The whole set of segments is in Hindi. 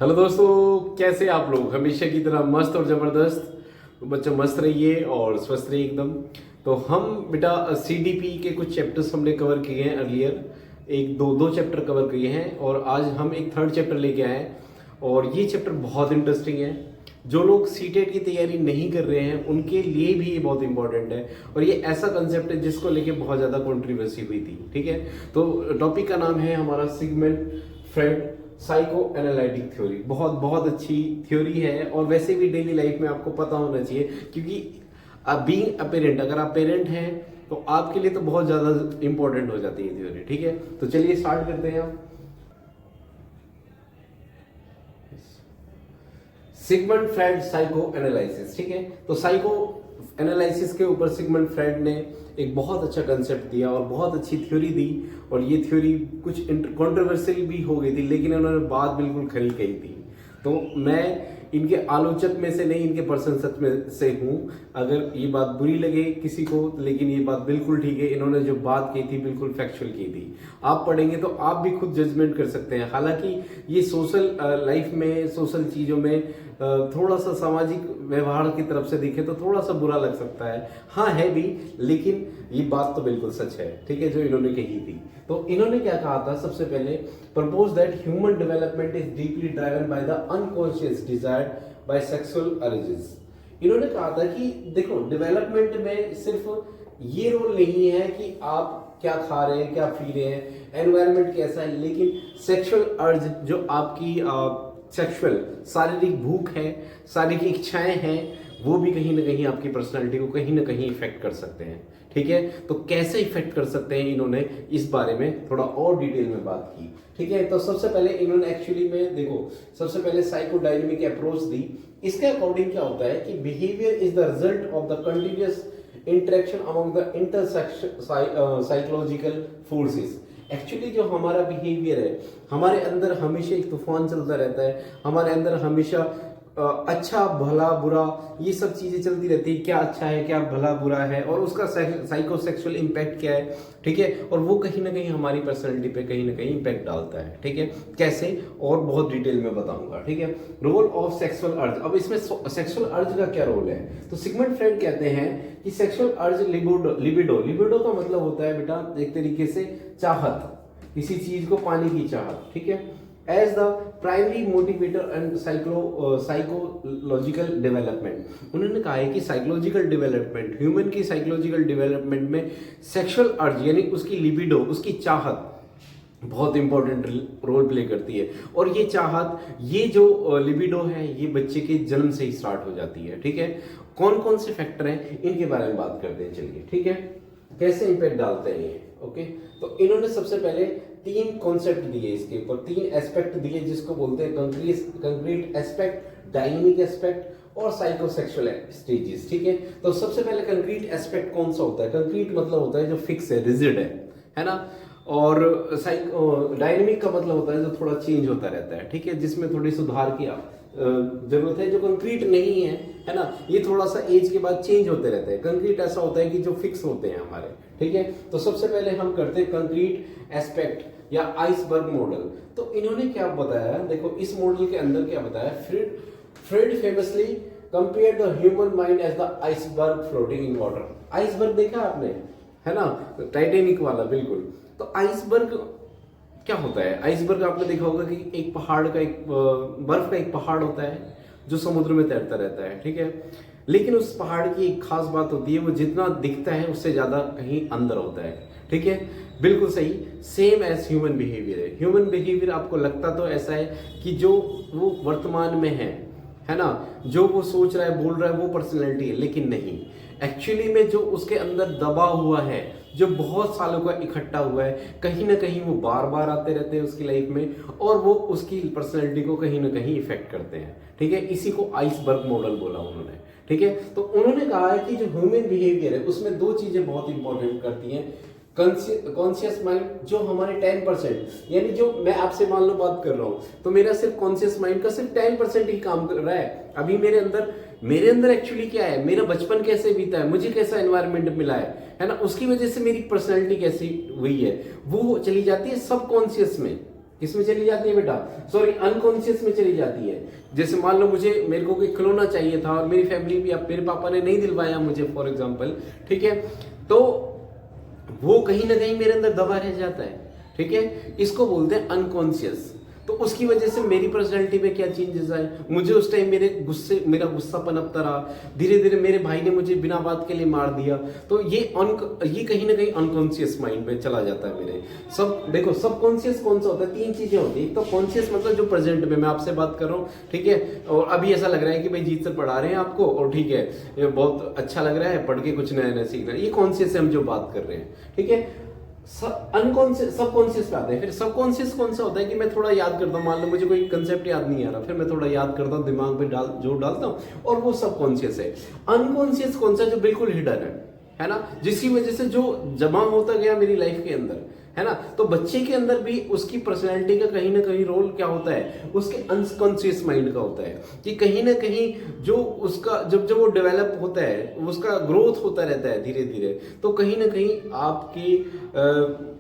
हेलो दोस्तों, कैसे आप लोग? हमेशा की तरह मस्त और ज़बरदस्त। तो बच्चों मस्त रहिए और स्वस्थ रहिए एकदम। तो हम बेटा सीडीपी के कुछ चैप्टर्स हमने कवर किए हैं अर्लियर। एक दो दो चैप्टर कवर किए हैं और आज हम एक थर्ड चैप्टर लेके आए हैं। और ये चैप्टर बहुत इंटरेस्टिंग है। जो लोग सीटेट की तैयारी नहीं कर रहे हैं उनके लिए भी ये बहुत इंपॉर्टेंट है। और ये ऐसा कंसेप्ट है जिसको लेके बहुत ज़्यादा कंट्रोवर्सी हुई थी। ठीक है, तो टॉपिक का नाम है हमारा Sigmund Freud psychoanalytic theory. बहुत बहुत अच्छी थ्योरी है और वैसे भी डेली लाइफ में आपको पता होना चाहिए, क्योंकि बीइंग अ पेरेंट, अगर आप पेरेंट हैं तो आपके लिए तो बहुत ज़्यादा इंपॉर्टेंट हो जाती है थ्योरी। ठीक है, तो चलिए स्टार्ट करते हैं आप। Sigmund Freud psychoanalysis. ठीक है, तो साइको एनालिसिस के ऊपर सिगमंड फ्रेड ने एक बहुत अच्छा कंसेप्ट दिया और बहुत अच्छी थ्योरी दी। और ये थ्योरी कुछ कंट्रोवर्शियल भी हो गई थी, लेकिन उन्होंने बात बिल्कुल खरी कही थी। तो मैं इनके आलोचक में से नहीं, इनके प्रशंसक में से हूँ। अगर ये बात बुरी लगे किसी को, लेकिन ये बात बिल्कुल ठीक है। इन्होंने जो बात की थी बिल्कुल फैक्चुअल की थी। आप पढ़ेंगे तो आप भी खुद जजमेंट कर सकते हैं। हालांकि ये सोशल लाइफ में, सोशल चीज़ों में थोड़ा सा सामाजिक व्यवहार की तरफ से दिखे तो थोड़ा सा बुरा लग सकता है। हाँ है भी, लेकिन ये बात तो बिल्कुल सच है। ठीक है, जो इन्होंने कही थी। तो इन्होंने क्या कहा था? सबसे पहले propose that human development is deeply driven by the unconscious desire by sexual urges. इन्होंने कहा था कि देखो, डेवलपमेंट में सिर्फ ये रोल नहीं है कि आप क्या खा रहे हैं, क्या पी रहे हैं, एनवायरनमेंट कैसा है, लेकिन सेक्सुअल अर्ज जो आपकी सेक्सुअल शारीरिक भूख है, शारीरिक इच्छाएं हैं, वो भी कहीं ना कहीं आपकी पर्सनालिटी को कहीं ना कहीं इफेक्ट कर सकते हैं। ठीक है, तो कैसे इफेक्ट कर सकते हैं, इन्होंने इस बारे में थोड़ा और डिटेल में बात की। ठीक है, तो सबसे पहले इन्होंने एक्चुअली में देखो, सबसे पहले साइकोडायनेमिक अप्रोच दी। इसके अकॉर्डिंग क्या होता है कि behaviour is the result of the continuous interaction among the intersection psychological forces. Actually जो हमारा बिहेवियर है, हमारे अंदर हमेशा एक तूफान चलता रहता है। हमारे अंदर हमेशा अच्छा भला बुरा ये सब चीजें चलती रहती है। क्या अच्छा है, क्या भला बुरा है, और उसका साइको सेक्सुअल इम्पैक्ट क्या है। ठीक है, और वो कहीं ना कहीं हमारी पर्सनैलिटी पे कहीं ना कहीं इम्पैक्ट डालता है। ठीक है, कैसे और बहुत डिटेल में बताऊंगा। ठीक है, रोल ऑफ सेक्सुअल अर्ज। अब इसमें सेक्सुअल अर्ज का क्या रोल है? तो सिगमंड फ्रेड कहते हैं कि सेक्सुअल अर्ज लिबिडो लिबिडो का मतलब होता है बेटा एक तरीके से चाहत, किसी चीज को पाने की चाहत। ठीक है, as the primary motivator and psychological development. उन्होंने कहा है कि साइकोलॉजिकल डेवलपमेंट, ह्यूमन की साइकोलॉजिकल डेवलपमेंट में सेक्सुअल अर्ज यानी उसकी लिबिडो, उसकी चाहत बहुत इंपॉर्टेंट रोल प्ले करती है। और ये चाहत, ये जो लिबिडो है, ये बच्चे के जन्म से ही स्टार्ट हो जाती है। ठीक है, कौन कौन से फैक्टर हैं इनके बारे में बात करते हैं। चलिए, ठीक है, कैसे इंपैक्ट डालते हैं ये। ओके, तो इन्होंने सबसे पहले तीन कॉन्सेप्ट दिए इसके ऊपर, तीन एस्पेक्ट दिए, जिसको बोलते हैं कंक्रीट एस्पेक्ट, डायनेमिक एस्पेक्ट और साइकोसेक्सुअल स्टेजेस। ठीक है, तो सबसे पहले कंक्रीट एस्पेक्ट कौन सा होता है? कंक्रीट मतलब होता है जो फिक्स है, रिजिड है ना। और डायनेमिक का मतलब होता है जो थोड़ा चेंज होता रहता है। ठीक है, जिसमें थोड़ी सुधार की जरूरत है। जो कंक्रीट नहीं है ना, ये थोड़ा सा एज के बाद चेंज होते रहते हैं। कंक्रीट ऐसा होता है कि जो फिक्स होते हैं हमारे। ठीक है, तो सबसे पहले हम करते हैं कंक्रीट एस्पेक्ट या आइसबर्ग मॉडल। तो इन्होंने क्या बताया, देखो इस मॉडल के अंदर क्या बताया, Freud famously compared the human mind as the iceberg floating in water. Iceberg देखा आपने, है ना, टाइटेनिक वाला, बिल्कुल। तो आइसबर्ग क्या होता है? आइसबर्ग आपने देखा होगा कि एक पहाड़ का, एक बर्फ का एक पहाड़ होता है जो समुद्र में तैरता रहता है। ठीक है, लेकिन उस पहाड़ की एक खास बात होती है, वो जितना दिखता है उससे ज्यादा कहीं अंदर होता है। ठीक है, बिल्कुल सही। सेम एज ह्यूमन बिहेवियर है। ह्यूमन बिहेवियर आपको लगता तो ऐसा है कि जो वो वर्तमान में है ना, जो वो सोच रहा है, बोल रहा है, वो पर्सनैलिटी है, लेकिन नहीं। एक्चुअली में जो उसके अंदर दबा हुआ है, जो बहुत सालों का इकट्ठा हुआ है, कहीं ना कहीं वो बार बार आते रहते हैं उसकी लाइफ में, और वो उसकी पर्सनैलिटी को कहीं ना कहीं इफेक्ट करते हैं। ठीक है, इसी को आइसबर्ग मॉडल बोला उन्होंने। ठीक है, तो उन्होंने कहा है कि जो ह्यूमन बिहेवियर है उसमें दो चीजें बहुत इंपॉर्टेंट करती हैं। कॉन्शियस माइंड, जो हमारे 10%, यानी जो मैं आपसे मान लो बात कर रहा हूं, तो मेरा सिर्फ कॉन्शियस माइंड का सिर्फ 10% ही काम कर रहा है। अभी मेरे अंदर एक्चुअली क्या है, मेरा बचपन कैसे बीता है, मुझे कैसा एनवायरनमेंट मिला है ना, उसकी वजह से मेरी पर्सनैलिटी कैसी हुई है, वो चली जाती है सबकॉन्शियस में। किस में चली जाती है बेटा, सॉरी अनकॉन्शियस में चली जाती है। जैसे मान लो मेरे को कोई खिलौना चाहिए था और मेरी फैमिली भी, अब मेरे पापा ने नहीं दिलवाया मुझे फॉर एग्जांपल, ठीक है, तो वो कहीं ना कहीं मेरे अंदर दबा रह जाता है, ठीक है, इसको बोलते हैं अनकॉन्शियस। तो उसकी वजह से मेरी पर्सनैलिटी में क्या चेंजेस आए, मुझे उस टाइम मेरा गुस्सा पनपता रहा, धीरे धीरे मेरे भाई ने मुझे बिना बात के लिए मार दिया, तो ये कहीं ना कहीं अनकॉन्शियस माइंड में चला जाता है मेरे। सब देखो, सबकॉन्शियस कौन सा होता है, तीन चीजें होती है। एक तो कॉन्शियस मतलब जो प्रेजेंट में मैं आपसे बात कर रहा हूँ, ठीक है, और अभी ऐसा लग रहा है कि भाई जीत सर पढ़ा रहे हैं आपको और ठीक है, ये बहुत अच्छा लग रहा है, पढ़ के कुछ नया नया सीख रहे हैं, ये कॉन्शियस से हम जो बात कर रहे हैं, ठीक है। अनकॉन्शियस सबकॉन्शियस पे आते हैं। फिर सबकॉन्शियस कौन सा होता है कि मैं थोड़ा याद करता हूँ, मान लो मुझे कोई कंसेप्ट याद नहीं आ रहा, फिर मैं थोड़ा याद करता हूँ, दिमाग में जोर डालता हूँ और वो सबकॉन्शियस है। अनकॉन्शियस कौन सा, जो बिल्कुल हिडन है ना, जिसकी वजह से जो जमा होता गया मेरी लाइफ के अंदर, है ना। तो बच्चे के अंदर भी उसकी पर्सनैलिटी का कहीं ना कहीं रोल क्या होता है, उसके अनकॉन्शियस माइंड का होता है कि कहीं ना कहीं जो उसका जब जब वो डेवलप होता है, उसका ग्रोथ होता रहता है धीरे धीरे, तो कहीं ना कहीं आपकी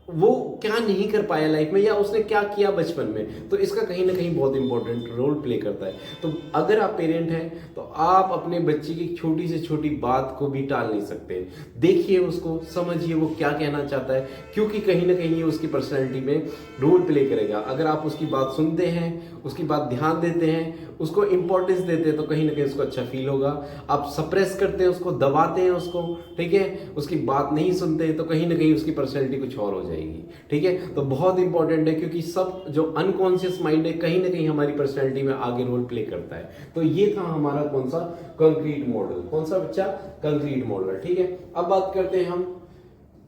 वो क्या नहीं कर पाया लाइफ में या उसने क्या किया बचपन में, तो इसका कहीं ना कहीं बहुत इंपॉर्टेंट रोल प्ले करता है। तो अगर आप पेरेंट हैं तो आप अपने बच्चे की छोटी से छोटी बात को भी टाल नहीं सकते। देखिए उसको, समझिए वो क्या कहना चाहता है, क्योंकि कहीं ना कहीं ये उसकी पर्सनैलिटी में रोल प्ले करेगा। अगर आप उसकी बात सुनते हैं, उसकी बात ध्यान देते हैं, उसको इंपॉर्टेंस देते हैं, तो कहीं ना कहीं उसको अच्छा फील होगा। आप सप्रेस करते हैं उसको, दबाते हैं उसको, ठीक है, उसकी बात नहीं सुनते, तो कहीं ना कहीं उसकी पर्सनैलिटी कुछ और हो जाएगी, ठीक है। तो बहुत इंपॉर्टेंट है, क्योंकि सब जो अनकॉन्शियस माइंड है कहीं ना कहीं हमारी पर्सनैलिटी में आगे रोल प्ले करता है। तो ये था हमारा कौन सा, कंक्रीट मॉडल। कौन सा बच्चा, कंक्रीट मॉडल, ठीक है। अब बात करते हैं हम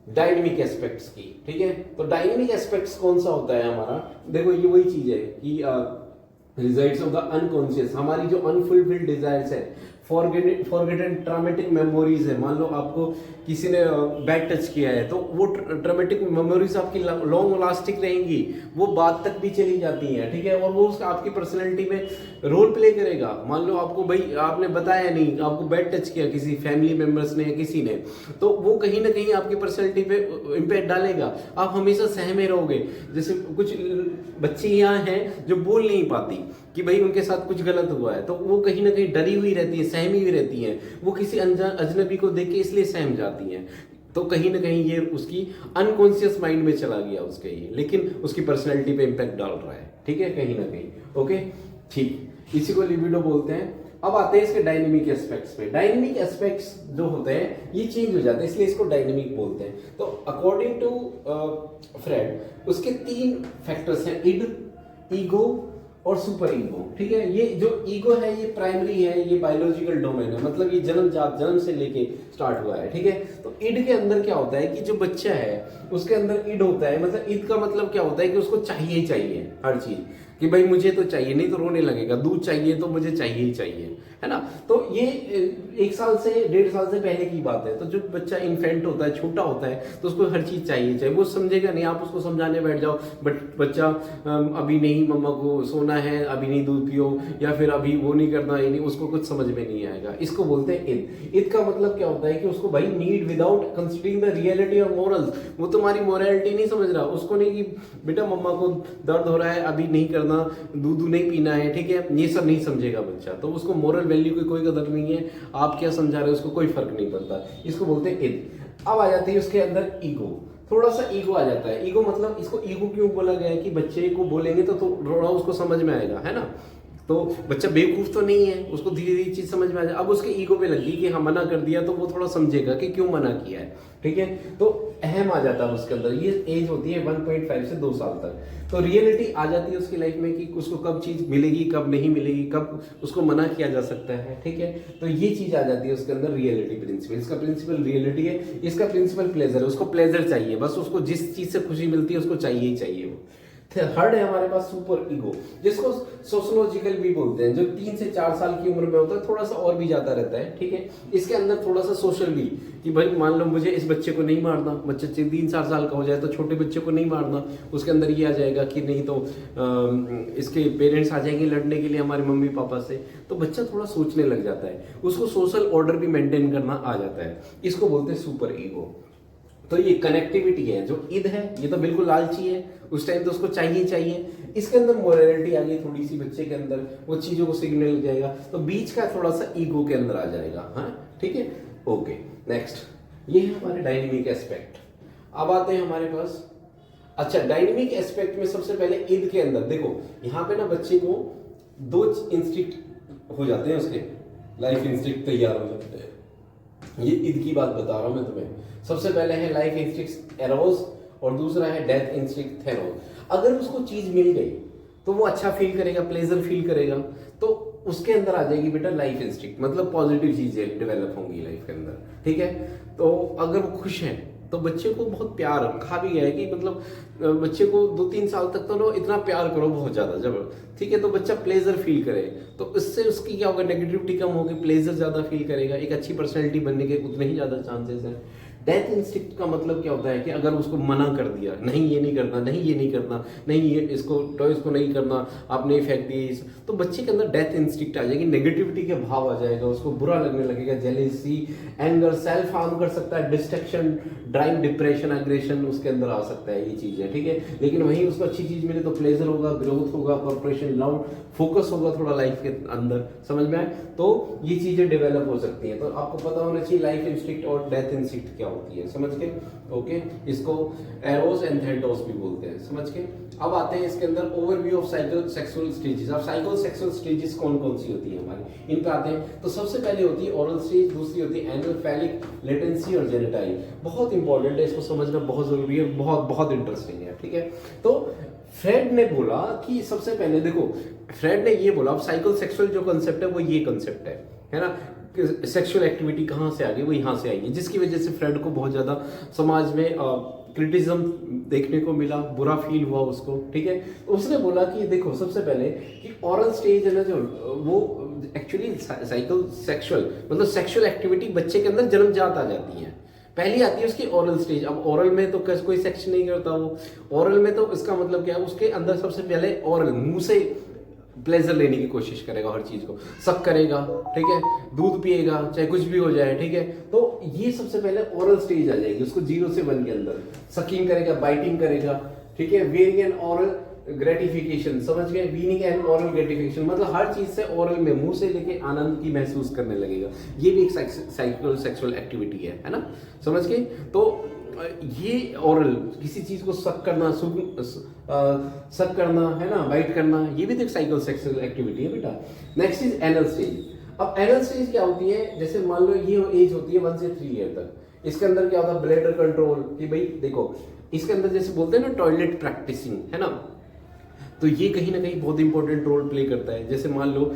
डायनेमिक एस्पेक्ट्स की, ठीक है। तो डायनेमिक एस्पेक्ट्स कौन सा होता है हमारा, देखो ये वही चीज है कि रिजल्ट्स ऑफ द अनकॉन्शियस, हमारी जो अनफुलफिल्ड डिजायर्स है, फॉरगेटन ट्रॉमेटिक मेमोरीज है। मान लो आपको किसी ने बैड टच किया है, तो वो ट्रॉमेटिक मेमोरीज आपकी लॉन्ग लास्टिंग रहेंगी, वो बात तक भी चली जाती हैं, ठीक है, और वो उसका आपकी पर्सनैलिटी में रोल प्ले करेगा। मान लो आपको भाई आपने बताया नहीं, आपको बैड टच किया किसी फैमिली मेंबर्स ने या किसी ने, तो वो कहीं ना कहीं आपकी पर्सनैलिटी पे इम्पैक्ट डालेगा। आप हमेशा सहमे रहोगे। जैसे कुछ बच्चे यहाँ हैं जो बोल नहीं पाती कि भाई उनके साथ कुछ गलत हुआ है, तो वो कहीं ना कहीं डरी हुई रहती है, सहमी हुई रहती हैं, वो किसी अजनबी को देख के इसलिए सहम जाती हैं। तो कहीं ना कहीं ये उसकी अनकॉन्शियस माइंड में चला गया उसके, ये लेकिन उसकी पर्सनैलिटी पे इम्पैक्ट डाल रहा है, ठीक है, कहीं ना कहीं। ओके, ठीक, इसी को लिबिडो बोलते हैं। अब आते हैं इसके डायनेमिक एस्पेक्ट्स पे। डायनेमिक एस्पेक्ट्स जो होते हैं ये चेंज हो जाते हैं, इसलिए इसको डायनेमिक बोलते हैं। तो अकॉर्डिंग टू फ्रेड उसके 3 फैक्टर्स हैं, इड, ईगो और सुपर ईगो, ठीक है। ये जो ईगो है ये प्राइमरी है, ये बायोलॉजिकल डोमेन है, मतलब ये जन्म से लेके स्टार्ट हुआ है, ठीक है। तो इड के अंदर क्या होता है कि जो बच्चा है उसके अंदर इड होता है, मतलब इड का मतलब क्या होता है कि उसको चाहिए ही चाहिए हर चीज, कि भाई मुझे तो चाहिए, नहीं तो रोने लगेगा, दूध चाहिए तो मुझे चाहिए ही चाहिए, है ना। तो ये 1 साल से 1.5 साल से पहले की बात है। तो जो बच्चा इन्फेंट होता है, छोटा होता है, तो उसको हर चीज चाहिए, वो समझेगा नहीं। आप उसको समझाने बैठ जाओ, बट बच्चा अभी नहीं, मम्मा को सोना है, अभी नहीं दूध पियो, या फिर अभी वो नहीं करना, ये नहीं, उसको कुछ समझ में नहीं आएगा। इसको बोलते हैं इद। इद का मतलब क्या होता है कि उसको भाई need without considering the reality और मोरल्स, वो तुम्हारी मोरालिटी नहीं समझ रहा, उसको नहीं कि बेटा मम्मा को दर्द हो रहा है, अभी नहीं करना, दूध नहीं पीना है, ठीक है, ये सब नहीं समझेगा बच्चा। तो उसको मोरल वैल्यू की कोई कदर नहीं है, आप क्या समझा रहे हो उसको कोई फर्क नहीं पड़ता। इसको बोलते हैं इद। अब आ जाती है उसके अंदर ईगो, थोड़ा सा ईगो आ जाता है। ईगो मतलब, इसको ईगो क्यों बोला गया है कि बच्चे को बोलेंगे तो थोड़ा उसको समझ में आएगा, है ना। तो बच्चा बेवकूफ तो नहीं है, उसको धीरे धीरे चीज समझ में आ जाए। अब उसके ईगो पे लगी कि हाँ मना कर दिया, तो वो थोड़ा समझेगा कि क्यों मना किया है, ठीक है। तो अहम आ जाता है उसके अंदर। ये एज होती है 1.5 से 2 साल तक। तो रियलिटी आ जाती है उसकी लाइफ में कि उसको कब चीज मिलेगी, कब नहीं मिलेगी, कब उसको मना किया जा सकता है, ठीक है। तो ये चीज आ जाती है उसके अंदर, रियलिटी प्रिंसिपल। इसका प्रिंसिपल रियलिटी है, इसका प्रिंसिपल प्लेजर है। उसको प्लेजर चाहिए, बस उसको जिस चीज से खुशी मिलती है उसको चाहिए ही चाहिए वो। थर्ड है हमारे पास सुपर ईगो, जिसको सोशोलॉजिकल भी बोलते हैं, जो 3 से 4 साल की उम्र में होता है, थोड़ा सा और भी ज्यादा रहता है, ठीक है। इसके अंदर थोड़ा सा सोशल भी, कि भाई मान लो मुझे इस बच्चे को नहीं मारना, बच्चे 3-4 साल का हो जाए तो छोटे बच्चे को नहीं मारना, उसके अंदर ये आ जाएगा कि नहीं तो इसके पेरेंट्स आ जाएंगे लड़ने के लिए हमारे मम्मी पापा से, तो बच्चा थोड़ा सोचने लग जाता है, उसको सोशल ऑर्डर भी मेंटेन करना आ जाता है। इसको बोलते हैं सुपर ईगो। तो ये कनेक्टिविटी है। जो ईद है ये तो बिल्कुल लालची है, उस टाइम तो उसको चाहिए चाहिए। इसके अंदर मोरालिटी आ गई थोड़ी सी बच्चे के अंदर, वो चीजों को सीखने लग जाएगा, तो बीच का थोड़ा सा ईगो के अंदर आ जाएगा। हाँ ठीक है, ओके। नेक्स्ट ये है हमारे डायनेमिक एस्पेक्ट। अब आते हैं हमारे पास, अच्छा डायनेमिक एस्पेक्ट में सबसे पहले ईद के अंदर देखो, यहाँ पे ना बच्चे को 2 इंस्टिंक्ट हो जाते हैं, उसके लाइफ इंस्टिंक्ट तैयार हो जाते हैं। ये ईद की बात बता रहा हूं मैं तुम्हें। सबसे पहले है लाइफ इंस्टिंक्ट एरोज और दूसरा है डेथ इंस्टिंक्ट थेरोज। अगर उसको चीज मिल गई तो वो अच्छा फील करेगा, प्लेजर फील करेगा, तो उसके अंदर आ जाएगी बेटा लाइफ इंस्टिंक्ट, मतलब पॉजिटिव चीजें डेवलप होंगी लाइफ के अंदर। ठीक है, तो अगर वो खुश है तो बच्चे को बहुत प्यार, कहा भी गया है कि मतलब बच्चे को 2-3 साल तक तो ना इतना प्यार करो बहुत ज्यादा जब, ठीक है, तो बच्चा प्लेजर फील करे, तो इससे उसकी क्या होगा, नेगेटिविटी कम होगी, प्लेजर ज्यादा फील करेगा, एक अच्छी पर्सनैलिटी बनने के उतने ही ज्यादा चांसेस है। डेथ इंस्टिंक्ट का मतलब क्या होता है कि अगर उसको मना कर दिया, नहीं ये नहीं करना, नहीं ये नहीं करना, नहीं ये इसको टॉयज को नहीं करना, आपने फेंक दिए, तो बच्चे के अंदर डेथ इंस्टिंक्ट आ जाएगी, नेगेटिविटी के भाव आ जाएगा, उसको बुरा लगने लगेगा, जेलेसी, एंगर, सेल्फ हार्म कर सकता है, डिस्ट्रैक्शन, ड्राइव, डिप्रेशन, एग्रेशन उसके अंदर आ सकता है, ये चीजें। ठीक है, लेकिन वहीं उसको अच्छी चीज मिले तो प्लेजर होगा, ग्रोथ होगा, कॉर्पोरेशन, लाउड फोकस होगा थोड़ा लाइफ के अंदर, समझ में आए, तो ये चीजें डेवलप हो सकती हैं। तो आपको पता होना चाहिए लाइफ इंस्टिंक्ट और डेथ इंस्टिंक्ट क्या होती है, समझ के, ओके। इसको एरोस एंड थेटोस भी बोलते हैं, समझ के। अब आते हैं इसके अंदर overview of cycle sexual stages. अब साइकिल सेक्सुअल स्टेजेस कौन कौन सी होती है हमारी, इन पे आते हैं। तो सबसे पहले होती है ओरल स्टेज, दूसरी होती है एनल, फैलिक, लेटेंसी और जेनिटाइल। बहुत इंपॉर्टेंट है, इसको समझना बहुत जरूरी है, बहुत बहुत इंटरेस्टिंग है। ठीक है, तो फ्रेड ने बोला कि सबसे पहले देखो, फ्रेड ने ये बोला, अब साइकिल सेक्सुअल जो कंसेप्ट है वो ये कंसेप्ट है ना, सेक्सुअल एक्टिविटी कहाँ से आ गई, वो यहाँ से आई है, जिसकी वजह से फ्रेड को बहुत ज्यादा समाज में क्रिटिसिज्म देखने को मिला, बुरा फील हुआ उसको। ठीक है, तो उसने बोला कि देखो सबसे पहले कि ओरल स्टेज है ना जो, वो एक्चुअली साइकिल सेक्सुअल मतलब सेक्सुअल एक्टिविटी बच्चे के अंदर जन्मजात आ जाती है, पहली आती है उसकी ओरल स्टेज। अब ओरल में तो कोई सेक्स नहीं करता वो, ओरल में तो इसका मतलब क्या है, उसके अंदर सबसे पहले ओरल, मुंह से प्लेजर लेने की कोशिश करेगा, हर चीज को सक करेगा, ठीक है, दूध पिएगा, चाहे कुछ भी हो जाए, ठीक है। तो ये सबसे पहले ओरल स्टेज आ जाएगी उसको 0 से 1 के अंदर, सकिंग करेगा, बाइटिंग करेगा, ठीक है, वेरिंग एंड ओरल ग्रेटिफिकेशन, समझ गए, वीनिंग एंड ओरल ग्रेटिफिकेशन, मतलब हर चीज से ओरल में, मुंह से लेके आनंद की महसूस करने लगेगा। ये भी एक साइकिल सेक्सुअल एक्टिविटी है ना, समझ गए। तो ये ओरल, किसी चीज को सक करना, सक करना है ना, बाइट करना, ये भी तो एक साइकिल सेक्सुअल एक्टिविटी है बेटा। Next is anal stage. अब एनल स्टेज क्या होती है, जैसे मान लो ये एज होती है 1 से 3 ईयर तक। इसके अंदर क्या होता है, ब्लैडर कंट्रोल, कि भाई देखो इसके अंदर जैसे बोलते हैं ना टॉयलेट प्रैक्टिसिंग, है ना, तो ये कहीं ना कहीं बहुत इंपॉर्टेंट रोल प्ले करता है। जैसे मान लो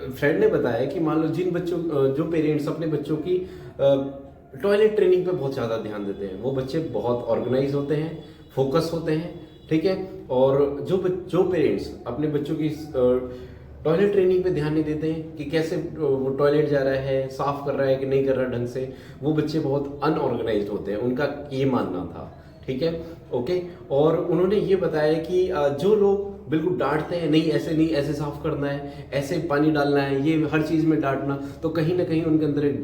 फ्रेंड ने बताया कि मान लो जिन बच्चों, जो पेरेंट्स अपने बच्चों की टॉयलेट ट्रेनिंग पे बहुत ज़्यादा ध्यान देते हैं, वो बच्चे बहुत ऑर्गेनाइज होते हैं, फोकस होते हैं, ठीक है। और जो पेरेंट्स अपने बच्चों की टॉयलेट ट्रेनिंग पे ध्यान नहीं देते हैं कि कैसे वो टॉयलेट जा रहा है, साफ कर रहा है कि नहीं कर रहा ढंग से, वो बच्चे बहुत अनऑर्गेनाइज्ड होते हैं, उनका ये मानना था, ठीक है, ओके। और उन्होंने ये बताया कि जो लोग बिल्कुल डांटते हैं, नहीं ऐसे नहीं, ऐसे साफ करना है, ऐसे पानी डालना है, ये हर चीज़ में डांटना, तो कहीं ना कहीं उनके अंदर एक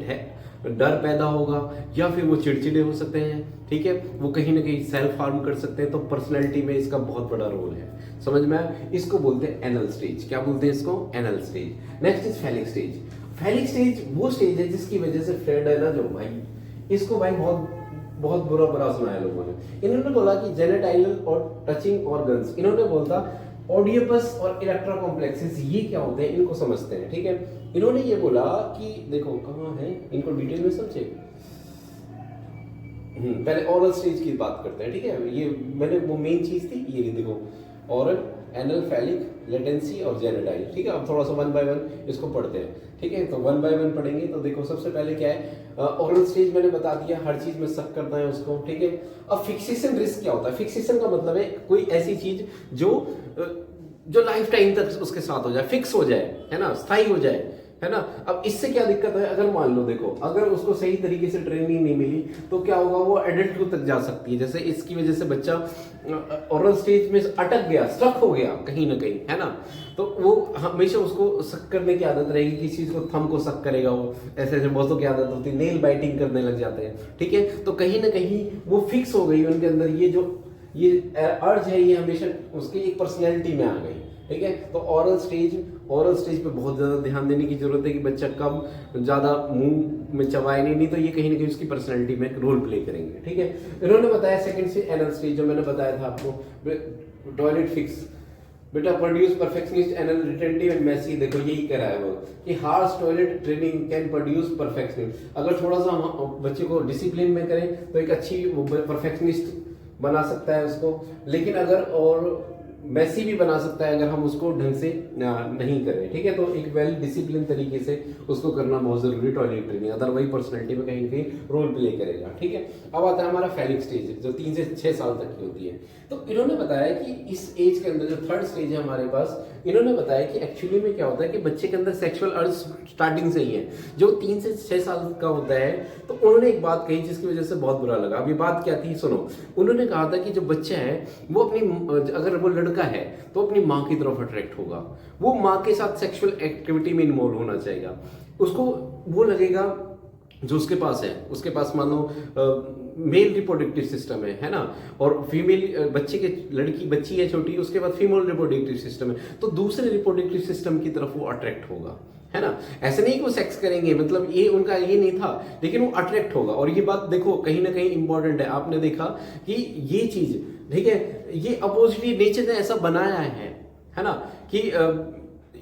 डर पैदा होगा, या फिर वो चिड़चिड़े हो सकते हैं, ठीक है, वो कहीं ना कहीं सेल्फ हार्म कर सकते हैं। तो पर्सनैलिटी में इसका बहुत बड़ा रोल है, समझ में आया। इसको बोलते हैं एनल स्टेज। क्या बोलते हैं इसको, anal stage. Next is phallic stage. Phallic stage वो स्टेज है जिसकी वजह से फ्रेड है ना जो भाई, इसको भाई बहुत बुरा सुनाया लोगों ने। इन्होंने बोला कि जेनेटाइल और टचिंग ऑर्गन्स, इन्होंने बोला ऑडियोपस और इलेक्ट्रा कॉम्प्लेक्सेस, ये क्या होते हैं इनको समझते हैं, ठीक है। इन्होंने ये बोला कि देखो कहाँ है, इनको डिटेल में समझे। पहले ओरल स्टेज की बात करते हैं, ठीक है, ये मैंने वो मेन चीज थी, ये देखो ओरल, एनल, फैलिक, लेटेंसी और जेनेटाइल, ठीक है। अब थोड़ा सा 1 बाय 1 इसको पढ़ते हैं, ठीक है। तो 1 बाय 1 पढ़ेंगे। तो देखो सबसे पहले क्या है, ओरल स्टेज मैंने बता दिया, हर चीज में सक करना है उसको, ठीक है। अब फिक्सेशन रिस्क क्या होता है, फिक्सेशन का मतलब है कोई ऐसी चीज जो लाइफ टाइम तक उसके साथ हो जाए, फिक्स हो जाए, है ना, स्थायी हो जाए, है ना। अब इससे क्या दिक्कत है, अगर मान लो देखो, अगर उसको सही तरीके से ट्रेनिंग नहीं मिली तो क्या होगा, वो एडल्ट तक जा सकती है। जैसे इसकी वजह से बच्चा ओरल स्टेज में अटक गया, स्टक हो गया कहीं ना कहीं, है ना। तो वो हमेशा उसको सक करने की आदत रहेगी, किसी चीज को थंब को सक करेगा, वो ऐसे ऐसे बहुतों की आदत होती है, नेल बाइटिंग करने लग जाते हैं, ठीक है। तो कहीं ना कहीं वो फिक्स हो गई उनके अंदर, ये अर्ज है, ये हमेशा उसकी एक पर्सनैलिटी में आ गई, ठीक है। तो ओरल स्टेज पे बहुत ज़्यादा ध्यान देने की जरूरत है कि बच्चा कब ज़्यादा मुंह में चबाए नहीं तो ये कहीं ना कहीं उसकी पर्सनैलिटी में रोल प्ले करेंगे, ठीक है। इन्होंने बताया सेकंड स्टेज एनल स्टेज, जो मैंने बताया था आपको, टॉयलेट फिक्स, बेटा produce perfectionist anal retentive and messy. देखो यही कह रहा है वो कि harsh toilet training can produce perfectionist. अगर थोड़ा सा बच्चे को डिसिप्लिन में करें तो एक अच्छी परफेक्शनिस्ट बना सकता है उसको, लेकिन अगर और मैसी भी बना सकता है अगर हम उसको ढंग से नहीं करें, ठीक है। तो एक वेल डिसिप्लिन तरीके से उसको करना बहुत जरूरी टॉयलेट ट्रेनिंग, अदरवाइज पर्सनैलिटी में कहीं ना कहीं रोल प्ले करेगा, ठीक है। अब आता है हमारा फैलिक स्टेज, जो 3 से 6 साल तक की होती है। तो इन्होंने बताया कि इस एज के अंदर जो थर्ड स्टेज है हमारे पास, इन्होंने बताया कि एक्चुअली में क्या होता है कि बच्चे के अंदर सेक्सुअल अर्ज स्टार्टिंग से ही है, जो 3 से 6 साल का होता है। तो उन्होंने एक बात कही जिसकी वजह से बहुत बुरा लगा। अभी बात क्या थी सुनो, उन्होंने कहा था कि जो बच्चा है वो अपनी, अगर वो लड़का है तो अपनी माँ की तरफ अट्रैक्ट होगा, वो माँ के साथ सेक्सुअल एक्टिविटी में इन्वॉल्व होना चाहिए, उसको वो लगेगा जो उसके पास है, उसके पास मान लो मेल रिप्रोडक्टिव सिस्टम है ना, और फीमेल बच्चे के, लड़की बच्ची है छोटी, उसके बाद फीमेल रिप्रोडक्टिव सिस्टम है, तो दूसरे रिप्रोडक्टिव सिस्टम की तरफ वो अट्रैक्ट होगा, है ना। ऐसे नहीं कि वो सेक्स करेंगे, मतलब ये उनका ये नहीं था, लेकिन वो अट्रैक्ट होगा। और ये बात देखो कहीं ना कहीं इंपॉर्टेंट है, आपने देखा कि ये चीज, ठीक है, ये अपोजिटली नेचर ने ऐसा बनाया है ना, कि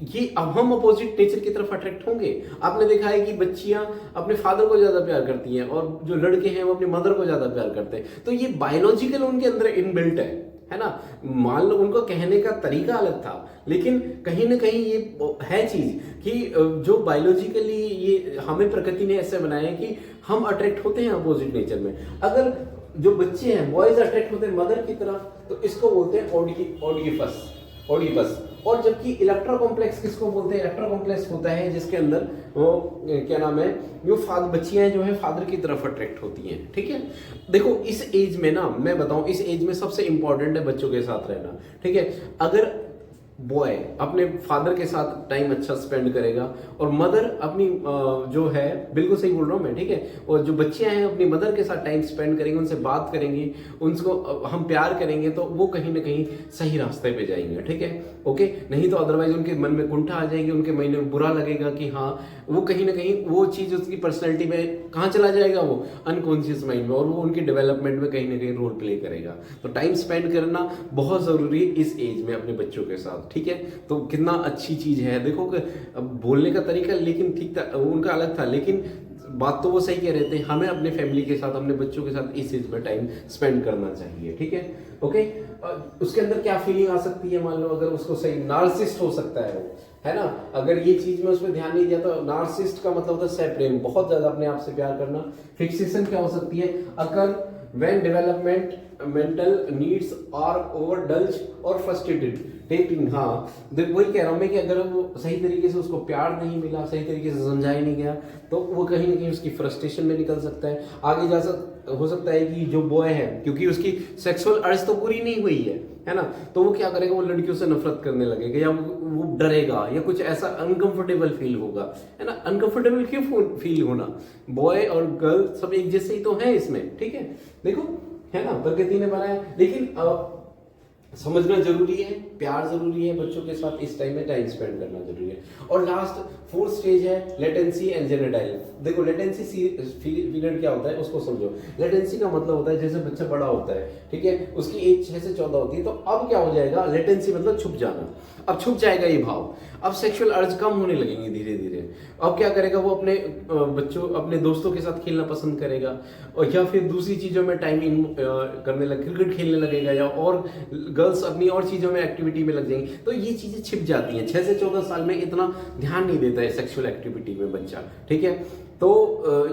ये अब हम अपोजिट नेचर की तरफ अट्रैक्ट होंगे। आपने देखा है कि बच्चियां अपने फादर को ज्यादा प्यार करती हैं और जो लड़के हैं वो अपनी मदर को ज्यादा प्यार करते हैं। तो ये बायोलॉजिकल उनके अंदर इनबिल्ट है ना। मान लो उनको कहने का तरीका अलग था, लेकिन कहीं ना कहीं ये है चीज कि जो बायोलॉजिकली ये हमें प्रकृति ने ऐसे बनाया है कि हम अट्रैक्ट होते हैं अपोजिट नेचर में। अगर जो बच्चे हैं बॉयज अट्रैक्ट होते हैं मदर की तरफ, तो इसको बोलते हैं ओडिपस। और जबकि इलेक्ट्रो कॉम्प्लेक्स किसको बोलते हैं, इलेक्ट्रो कॉम्प्लेक्स होता है जिसके अंदर वो क्या नाम है, जो बच्चियां जो है फादर की तरफ अट्रैक्ट होती हैं, ठीक है। देखो इस एज में ना, मैं बताऊं, इस एज में सबसे इंपॉर्टेंट है बच्चों के साथ रहना, ठीक है। अगर बॉय अपने फादर के साथ टाइम अच्छा स्पेंड करेगा और मदर अपनी जो है, बिल्कुल सही बोल रहा हूँ मैं, ठीक है, और जो बच्चियां हैं अपनी मदर के साथ टाइम स्पेंड करेंगे, उनसे बात करेंगी, उनको हम प्यार करेंगे, तो वो कहीं ना कहीं सही रास्ते पे जाएंगे, ठीक है, ओके। नहीं तो अदरवाइज उनके मन में कुंठा आ जाएगी, उनके मन में बुरा लगेगा कि हाँ, वो कहीं ना कहीं वो चीज़ उसकी पर्सनैलिटी में कहाँ चला जाएगा, वो अनकॉन्शियस माइंड में, और वो उनकी डेवलपमेंट में कहीं ना कहीं रोल प्ले करेगा। तो टाइम स्पेंड करना बहुत ज़रूरी है इस एज में अपने बच्चों के साथ, ठीक है। तो कितना अच्छी चीज़ है, देखो कि बोलने का तरीका लेकिन ठीक था, उनका अलग था, लेकिन बात तो वो सही कह रहे थे, हमें अपने फैमिली के साथ, अपने बच्चों के साथ इस एज में टाइम स्पेंड करना चाहिए, ठीक है, ओके। उसके अंदर क्या फीलिंग आ सकती है, मान लो अगर उसको सही, नार्सिस्ट हो सकता है वो, है ना। अगर ये चीज में उस पर ध्यान नहीं दिया तो नार्सिस्ट का मतलब होता है सह-प्रेम, बहुत ज्यादा अपने आप से प्यार करना। फिक्सेशन क्या हो सकती है, अगर when developmental needs are overdulged और frustrated टेकिंग, हाँ वही कह रहा हूँ मैं कि अगर वो सही तरीके से उसको प्यार नहीं मिला, सही तरीके से समझाया नहीं गया, तो वो कहीं ना कहीं उसकी फ्रस्ट्रेशन में निकल सकता है। आगे हो सकता है कि जो बॉय है, क्योंकि उसकी सेक्सुअल अर्ज तो पूरी नहीं हुई है ना, तो वो क्या करेगा, वो लड़कियों से नफरत करने लगेगा, या वो डरेगा, या कुछ ऐसा अनकंफर्टेबल फील होगा, है ना। अनकंफर्टेबल क्यों फील होना, बॉय और गर्ल सब एक जैसे ही तो है इसमें, ठीक है। देखो है ना, प्रकृति ने बनाया, लेकिन समझना जरूरी है, प्यार जरूरी है, बच्चों के साथ इस टाइम में टाइम स्पेंड करना जरूरी है। और लास्ट 4th स्टेज है लेटेंसी एंड जेनेटाइल। देखो लेटेंसी पीरियड क्या होता है उसको समझो। लेटेंसी का मतलब होता है जैसे बच्चा बड़ा होता है, ठीक है, उसकी एज 6 से 14 होती है, तो अब क्या हो जाएगा, लेटेंसी मतलब छुप जाना, अब छुप जाएगा ये भाव, अब सेक्सुअल अर्ज कम होने लगेंगे धीरे धीरे। अब क्या करेगा, वो अपने बच्चों, अपने दोस्तों के साथ खेलना पसंद करेगा, और या फिर दूसरी चीज़ों में टाइम करने लग, क्रिकेट खेलने लगेगा, या और गर्ल्स अपनी और चीज़ों में एक्टिविटी में लग जाएंगी। तो ये चीज़ें छिप जाती हैं। 6 से 14 साल में इतना ध्यान नहीं देता है सेक्सुअल एक्टिविटी में बच्चा, ठीक है। तो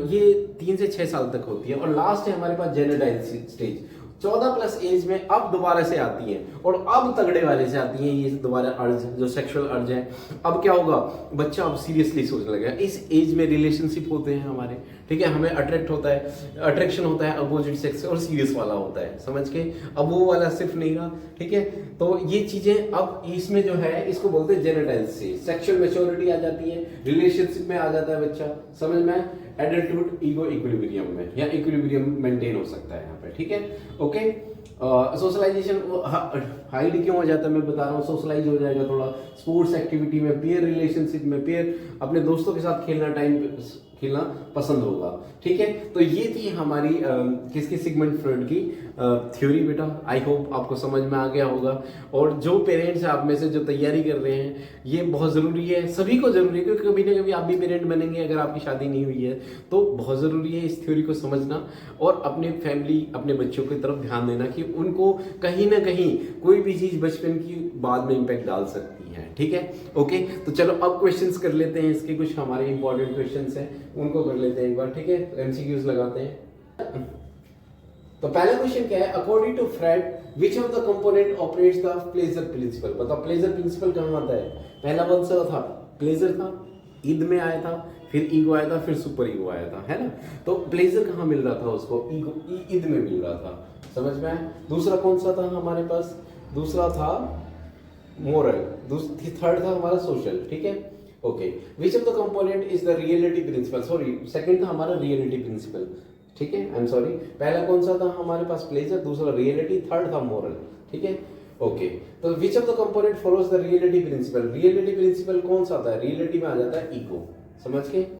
ये 3 से 6 साल तक होती है। और लास्ट है हमारे पास जेनेटाइल स्टेज। 14 प्लस एज में अब दोबारा से आती है, और अब तगड़े वाले से आती है ये दोबारा अर्ज, जो सेक्सुअल अर्ज है। अब क्या होगा, बच्चा अब सीरियसली सोचने लगेगा। इस एज में रिलेशनशिप होते हैं हमारे, ठीक है, हमें अट्रैक्ट होता है, अट्रैक्शन होता है अपोजिट सेक्स से, और सीरियस वाला होता है, समझ के। अब वो वाला सिर्फ नहीं रहा, ठीक है। तो ये चीजें अब इसमें जो है इसको बोलते हैं जेनेटाइल्सी, सेक्सुअल मैच्योरिटी आ जाती है, रिलेशनशिप में आ जाता है बच्चा, समझ में। एडल्टहुड ईगो इक्विलिब्रियम में, या इक्विलिब्रियम मेंटेन हो सकता है यहाँ पे, ठीक है, ओके। सोशलाइजेशन हाइड क्यों हो जाता है मैं बता रहा हूँ, सोशलाइज हो जाएगा थोड़ा, स्पोर्ट्स एक्टिविटी में, पीयर रिलेशनशिप में, पीयर अपने दोस्तों के साथ खेलना पसंद होगा, ठीक है। तो ये थी हमारी किसकी, सिगमंड फ्रॉइड की थ्योरी बेटा। आई होप आपको समझ में आ गया होगा। और जो पेरेंट्स आप में से जो तैयारी कर रहे हैं, ये बहुत ज़रूरी है, सभी को ज़रूरी है, क्योंकि कभी ना कभी आप भी पेरेंट बनेंगे अगर आपकी शादी नहीं हुई है, तो बहुत ज़रूरी है इस थ्योरी को समझना, और अपने फैमिली, अपने बच्चों की तरफ ध्यान देना कि उनको कहीं ना कहीं कोई भी चीज़ बचपन की बाद में इम्पैक्ट डाल सकती है, ठीक है, ओके। तो चलो अब क्वेश्चंस कर लेते हैं, इसके कुछ हमारे इंपॉर्टेंट क्वेश्चंस हैं, उनको कर लेते हैं एक बार, ठीक है। एमसीक्यूज लगाते हैं। तो पहला क्वेश्चन क्या है, according to Freud which of the component operates the pleasure principle. बताओ प्लेजर प्रिंसिपल कहाँ आता है। पहला कौन सा था, प्लेजर था, ईद में आया था, फिर ईगो आया था, फिर सुपर ईगो आया था, है ना। तो प्लेजर कहाँ मिल रहा था उसको, ईगो ईद में मिल रहा था, समझ में आया। दूसरा कौन सा था हमारे पास, दूसरा था मोरल, थर्ड था हमारा सोशल, ठीक है, okay. Which of the component is the reality principle, sorry second था हमारा रियलिटी प्रिंसिपल, ठीक है, आई एम सॉरी। पहला कौन सा था हमारे पास, प्लेजर, दूसरा रियलिटी, थर्ड था मोरल, ठीक है, ओके। तो which of the component follows the reality principle, reality principle कौन सा आता है, रियलिटी में आ जाता है ईगो, समझ के।